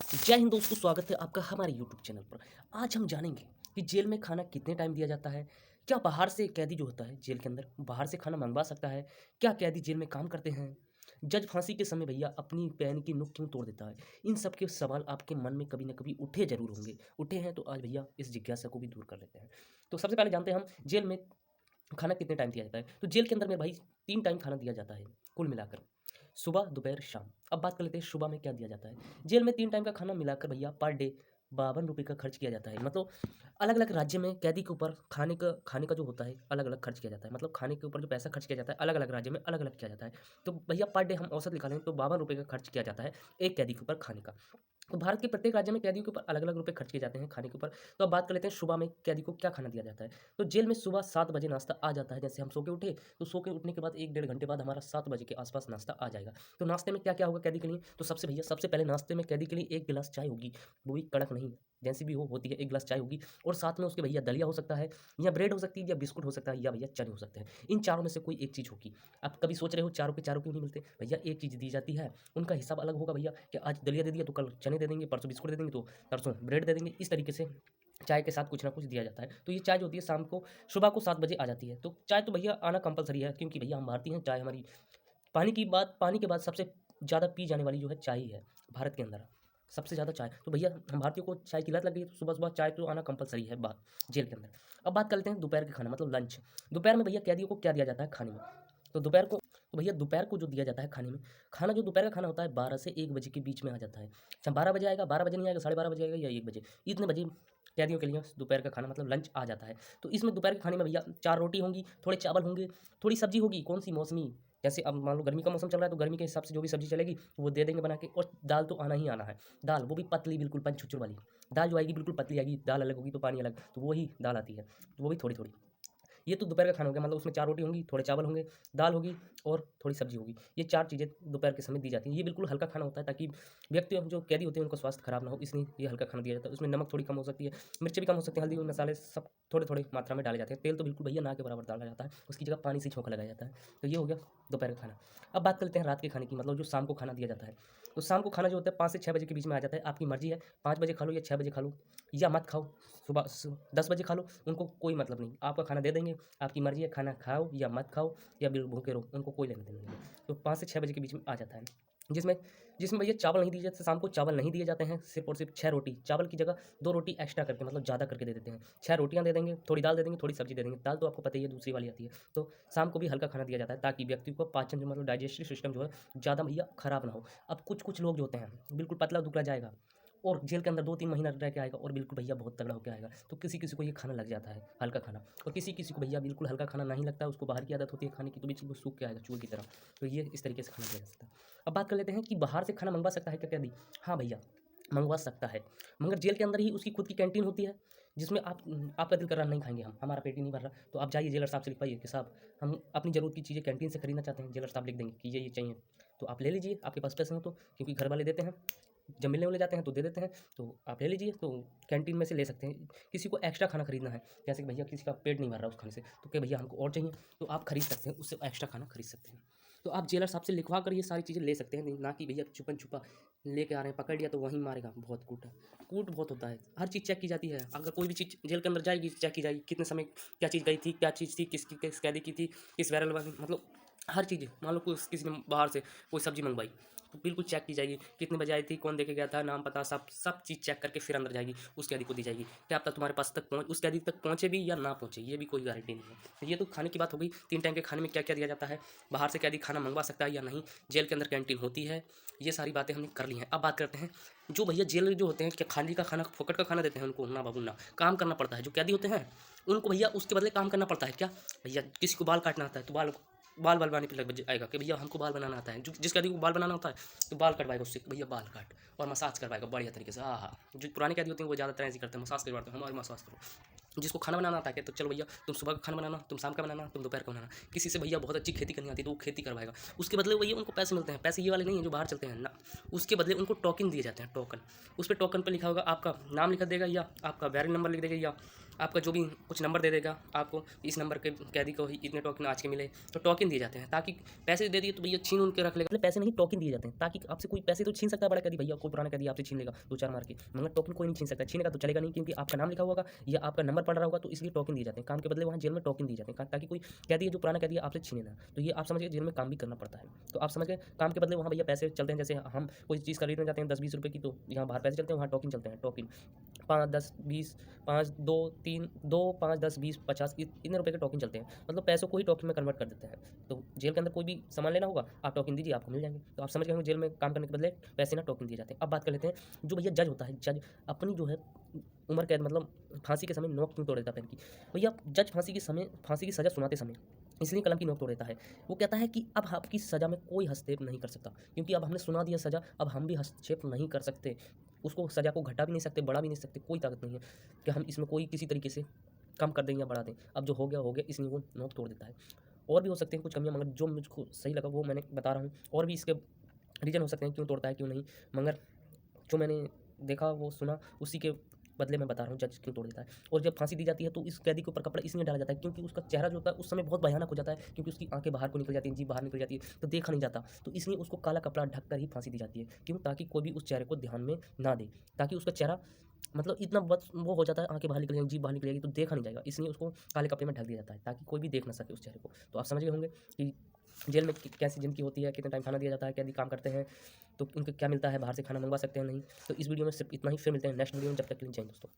जय हिंद दोस्तों, स्वागत है आपका हमारे यूट्यूब चैनल पर। आज हम जानेंगे कि जेल में खाना कितने टाइम दिया जाता है। क्या बाहर से कैदी जो होता है जेल के अंदर बाहर से खाना मंगवा सकता है? क्या कैदी जेल में काम करते हैं? जज फांसी के समय भैया अपनी पैन की नोक क्यों तोड़ देता है? इन सब के सवाल आपके मन में कभी ना कभी उठे जरूर होंगे। उठे हैं तो आज भैया इस जिज्ञासा को भी दूर कर लेते हैं। तो सबसे पहले जानते हैं हम जेल में खाना कितने टाइम दिया जाता है। तो जेल के अंदर में भाई 3 टाइम खाना दिया जाता है कुल मिलाकर, सुबह, दोपहर, शाम। अब बात कर लेते हैं सुबह में क्या दिया जाता है। जेल में 3 टाइम का खाना मिलाकर भैया पर डे 52 रुपये का खर्च किया जाता है। मतलब अलग-अलग राज्य में कैदी के ऊपर खाने का जो होता है अलग-अलग खर्च किया जाता है। मतलब खाने के ऊपर जो पैसा खर्च किया जाता है अलग-अलग राज्य में अलग-अलग किया जाता है। तो भैया पर डे हम औसत निकालें तो 52 रुपये का खर्च किया जाता है एक कैदी के ऊपर खाने का। तो भारत के प्रत्येक राज्य में कैदियों के ऊपर अलग-अलग रुपए खर्च किए जाते हैं खाने के ऊपर। तो अब बात कर लेते हैं सुबह में कैदी को क्या खाना दिया जाता है। तो जेल में सुबह 7 बजे नाश्ता आ जाता है। जैसे हम सो के उठे, तो सो के उठने के बाद 1 डेढ़ घंटे बाद हमारा 7 बजे के आस-पास नाश्ता आ जाएगा। तो नाश्ते में क्या-क्या होगा कैदी के लिए? तो सबसे भैया सबसे पहले नाश्ते में कैदी के लिए 1 गिलास चाय होगी, वो भी कड़क नहीं, जैसी भी हो होती है, 1 गिलास चाय होगी और साथ में उसके भैया दलिया हो सकता है या ब्रेड हो सकती है या बिस्कुट हो सकता है या भैया चने हो सकते हैं। इन चारों में से कोई एक चीज़ होगी। आप कभी सोच रहे हो चारों के चारों क्यों नहीं मिलते? भैया एक चीज़ दी जाती है, उनका हिसाब अलग होगा भैया कि आज दलिया दे दिया तो कल चने दे देंगे, परसों बिस्कुट दे देंगे तो परसों ब्रेड दे देंगे। इस तरीके से चाय के साथ कुछ ना कुछ दिया जाता है। तो ये चाय जो होती है शाम को सुबह को 7 बजे आ जाती है। तो चाय तो भैया आना कंपल्सरी है, क्योंकि भैया हम भारतीय हैं, चाय हमारी पानी के बाद सबसे ज़्यादा पी जाने वाली जो है चाय ही है भारत के अंदर। सबसे ज़्यादा चाय तो भैया हम भारतीयों को चाय की लत लग गई है, तो सुबह-सुबह चाय तो आना कंपल्सरी है जेल के अंदर। अब बात कर लेते हैं दोपहर के खाना मतलब लंच। दोपहर में भैया कैदियों को क्या दिया जाता है खाने में? तो भैया दोपहर को जो दिया जाता है खाने में, खाना जो दोपहर का खाना होता है 12 से 1 बजे के बीच में आ जाता है। अच्छा 12 बजे आएगा, 12 बजे नहीं आएगा, साढ़े 12 बजे आएगा या 1 बजे, इतने बजे कैदियों के लिए दोपहर का खाना मतलब लंच आ जाता है। तो इसमें दोपहर के खाने में भैया 4 रोटी होंगी, थोड़े चावल होंगे, थोड़ी सब्जी होगी, कौन-सी मौसमी, जैसे अब मान लो गर्मी का मौसम चल रहा है तो गर्मी के हिसाब से जो भी सब्जी चलेगी वो दे देंगे बना के, और दाल तो आना ही आना है। दाल वो भी पतली बिल्कुल पंचुचुर वाली। दाल जो आएगी बिल्कुल पतली आएगी, दाल अलग होगी तो पानी अलग, तो वही दाल आती है, तो वो भी थोड़ी-थोड़ी। ये तो दोपहर का खाना हो गया, मतलब उसमें 4 रोटी होंगी, थोड़े चावल होंगे, दाल होगी और थोड़ी सब्ज़ी होगी। ये 4 चीज़ें दोपहर के समय दी जाती हैं। ये बिल्कुल हल्का खाना होता है ताकि व्यक्ति जो कैदी होते हैं उनका स्वास्थ्य खराब ना हो, इसलिए ये हल्का खाना दिया जाता है। उसमें नमक थोड़ी कम हो सकती है, मिर्ची भी कम हो सकती है, हल्दी और मसाले सब थोड़े-थोड़े मात्रा में डाले जाते हैं। तेल तो बिल्कुल भैया ना के बराबर डाला जाता है, उसकी जगह पानी से छौंका लगाया जाता है। तो ये हो गया दोपहर का खाना। अब बात करते हैं रात के खाने की, मतलब जो शाम को खाना दिया जाता है। तो शाम को खाना जो होता है 5 से 6 बजे के बीच में आ जाता है। आपकी मर्ज़ी है 5 बजे खा लो या 6 बजे खा लो या मत खाओ। सुबह 10 बजे खा लो, उनको कोई मतलब नहीं। आपका खाना दे देंगे, आपकी मर्ज़ी है खाना खाओ या मत खाओ या बिल भूखे रहो, उनको कोई लेना-देना नहीं है। तो 5 से 6 बजे के बीच में आ जाता है। जिसमें जिसमें भैया चावल नहीं दिए जाते, शाम को चावल नहीं दिए जाते हैं, सिर्फ़ और सिर्फ़ 6 रोटी, चावल की जगह 2 रोटी एक्स्ट्रा करके मतलब ज़्यादा करके दे देते हैं। 6 रोटियाँ दे देंगे, थोड़ी दाल दे देंगे, थोड़ी सब्ज़ी दे देंगे। दाल तो आपको पता ही है दूसरी वाली आती है। तो शाम को भी हल्का खाना दिया जाता है ताकि व्यक्ति को पाचन जो मतलब डाइजेस्टिव सिस्टम जो है ज़्यादा भैया खराब ना हो। अब कुछ-कुछ लोग जो होते हैं बिल्कुल पतला-दुबला जाएगा और जेल के अंदर 2-3 महीना रह के आएगा और बिल्कुल भैया बहुत तगड़ा होके आएगा। तो किसी-किसी को ये खाना लग जाता है, हल्का खाना, और किसी-किसी को भैया बिल्कुल हल्का खाना नहीं लगता है, उसको बाहर की आदत होती है खाने की, तो बिल्कुल वो सूख के आएगा चूहे की तरह। तो ये इस तरीके से खाना दिया जा सकता है। अब बात कर लेते हैं कि बाहर से खाना मँगवा सकता है क्या कैदी? हाँ भैया, मँगवा सकता है, मगर जेल के अंदर ही उसकी खुद की कैंटीन होती है, जिसमें आपका दिल कर रहा नहीं खाएँगे हम, हमारा पेट ही नहीं भर रहा, तो आप जाइए जेलर साहब से लिखवाइए कि साहब हम अपनी ज़रूरत की चीज़ें कैंटीन से खरीदना चाहते हैं। जेलर साहब लिख देंगे कि ये चाहिए, तो आप ले लीजिए, आपके पास पैसे हो तो, क्योंकि घर वाले देते हैं। जब मिलने वाले जाते हैं तो दे देते हैं, तो आप ले लीजिए, तो कैंटीन में से ले सकते हैं। किसी को एक्स्ट्रा खाना खरीदना है, जैसे कि भैया किसी का पेट नहीं भर रहा उस खाने से, तो क्या भैया हमको और चाहिए, तो आप खरीद सकते हैं, उससे एक्स्ट्रा खाना खरीद सकते हैं। तो आप जेलर साहब से लिखवा कर ये सारी चीज़ें ले सकते हैं, नहीं ना कि भैया छुपन-छुपा लेके आ रहे हैं, पकड़ लिया तो वहीं मारेगा, बहुत कूट बहुत होता है। हर चीज़ चेक की जाती है, अगर कोई भी चीज़ जेल के अंदर जाएगी, चेक की जाएगी, कितने समय क्या चीज़ गई थी, क्या चीज़ थी, किस कैदी की थी, किस वायरल वाली, मतलब हर चीज़। मान लो किसी ने बाहर से कोई सब्ज़ी मँगवाई, तो बिल्कुल चेक की जाएगी, कितने बजे आई थी, कौन देके गया था, नाम पता सब चीज़ चेक करके फिर अंदर जाएगी, उस कैदी को दी जाएगी। क्या पता तुम्हारे पास तक उस कैदी तक पहुँचे भी या ना पहुँचे, ये भी कोई गारंटी नहीं है। तो ये तो खाने की बात हो गई, 3 टाइम के खाने में क्या-क्या दिया जाता है, बाहर से कैदी खाना मँगवा सकता है या नहीं, जेल के अंदर कैंटीन होती है, ये सारी बातें हमने कर ली हैं। अब बात करते हैं, जो भैया जेल जो होते हैं, क्या खाली का खाना, फोकट का खाना देते हैं उनको? ना बाबू ना, काम करना पड़ता है। जो कैदी होते हैं, उनको भैया उसके बदले काम करना पड़ता है। क्या भैया, किसी को बाल काटना आता है तो बाल बनवाने पे लग आएगा कि भैया हमको बाल बनाना आता है। जिस कैदी को बाल बनाना होता है तो बाल कटवाएगा उससे, भैया बाल काट, और मसाज करवाएगा बढ़िया तरीके से। हाँ हाँ, जो पुराने कैदी होते हैं वो ज़्यादातर ऐसे करते हैं, मसाज करवाते हैं, हमारी मसाज करो। जिसको खाना बनाना आता है तो चलो भैया तुम सुबह का खाना बनाना, तुम शाम का बनाना, तुम दोपहर का बनाना। किसी से भैया बहुत अच्छी खेती करनी आती है तो वो खेती करवाएगा, उसके बदले भैया उनको पैसे मिलते हैं। पैसे ये वाले नहीं है जो बाहर चलते हैं ना, उसके बदले उनको टोकन दिए जाते हैं, टोकन। उस पर टोकन पर लिखा होगा, आपका नाम लिख देगा या आपका वैरिंग नंबर लिख देगा या आपका जो भी कुछ नंबर दे देगा आपको, इस नंबर के कैदी को ही इतने टोकन आज के मिले, तो टोकन दिए जाते हैं ताकि पैसे दे दिए तो भैया छीन उनके रख लेगा। मतलब पैसे नहीं, टोकन दिए जाते हैं ताकि आपसे कोई पैसे तो छीन सकता है बड़ा कैदी, भैया कोई पुराना कैदी आपसे छीन लेगा 2-4 मार के, मगर टोकन कोई नहीं छीन सकता। छीनेगा तो चलेगा नहीं, क्योंकि आपका नाम लिखा होगा या आपका नंबर पड़ रहा होगा, तो इसलिए टोकन दिए जाते हैं। काम के बदले वहाँ जेल में टोकन दिए जाते हैं ताकि कोई कैदी है जो पुराना कैदी है आपसे छीने ना। तो ये आप समझ के जेल में काम भी करना पड़ता है। तो आप समझ गए, काम के बदले वहाँ भैया पैसे चलते हैं। जैसे हम कोई चीज़ खरीदने जाते हैं 10-20 रुपये की, तो यहाँ बाहर पैसे चलते हैं, वहाँ टोकन चलते हैं। टोकन 5, 10, 20, 5, 2, 3, 2, 5, 10, 20, 50 इतने रुपए के टोकन चलते हैं। मतलब पैसों को ही टोकन में कन्वर्ट कर देते हैं। तो जेल के अंदर कोई भी सामान लेना होगा, आप टोकन दीजिए, आपको मिल जाएंगे। तो आप समझ गए होंगे, जेल में काम करने के बदले पैसे ना टोकन दिए जाते हैं। अब बात कर लेते हैं, जो भैया जज होता है, जज अपनी जो है उम्र कैद मतलब फांसी के समय नोक क्यों तोड़ देता है पेन की। भैया जज फांसी की सज़ा सुनाते समय इसलिए कलम की नोक तोड़ देता है। वो कहता है कि अब आपकी सज़ा में कोई हस्तक्षेप नहीं कर सकता, क्योंकि अब हमने सुना दिया सज़ा, अब हम भी हस्तक्षेप नहीं कर सकते। उसको सज़ा को घटा भी नहीं सकते, बढ़ा भी नहीं सकते, कोई ताकत नहीं है कि हम इसमें कोई किसी तरीके से कम कर दें या बढ़ा दें। अब जो हो गया, इसलिए वो नोक तोड़ देता है। और भी हो सकते हैं कुछ कमियाँ, मगर जो मुझको सही लगा वो मैंने बता रहा हूँ। और भी इसके रीज़न हो सकते हैं क्यों तोड़ता है, क्यों नहीं, मगर जो मैंने देखा वो सुना, उसी के बदले मैं बता रहा हूँ जज क्यों तोड़ देता है। और जब फांसी दी जाती है तो इस कैदी के ऊपर कपड़ा इसलिए डाला जाता है क्योंकि उसका चेहरा जो होता है उस समय बहुत भयानक हो जाता है, क्योंकि उसकी आंखें बाहर को निकल जाती हैं, जीभ बाहर निकल जाती है, तो देखा नहीं जाता। तो इसलिए उसको काला कपड़ा ढक कर ही फांसी दी जाती है। क्यों? ताकि कोई भी उस चेहरे को ध्यान में ना दे, ताकि उसका चेहरा मतलब इतना बस वो हो जाता है, आंखें बाहर निकल जाएंगी, जीभ बाहर निकल जाएगी, तो देखा नहीं जाएगा। इसलिए उसको काले कपड़े में ढक दिया जाता है ताकि कोई भी देख ना सके उस चेहरे को। तो आप समझ गए होंगे कि जेल में कैसी ज़िंदगी होती है, कितना टाइम खाना दिया जाता है, कैदी काम करते हैं, तो उनको क्या मिलता है, बाहर से खाना मंगवा सकते हैं नहीं। तो इस वीडियो में सिर्फ इतना ही, फिर मिलते हैं नेक्स्ट वीडियो में, जब तक के लिए जय हिंद दोस्तों।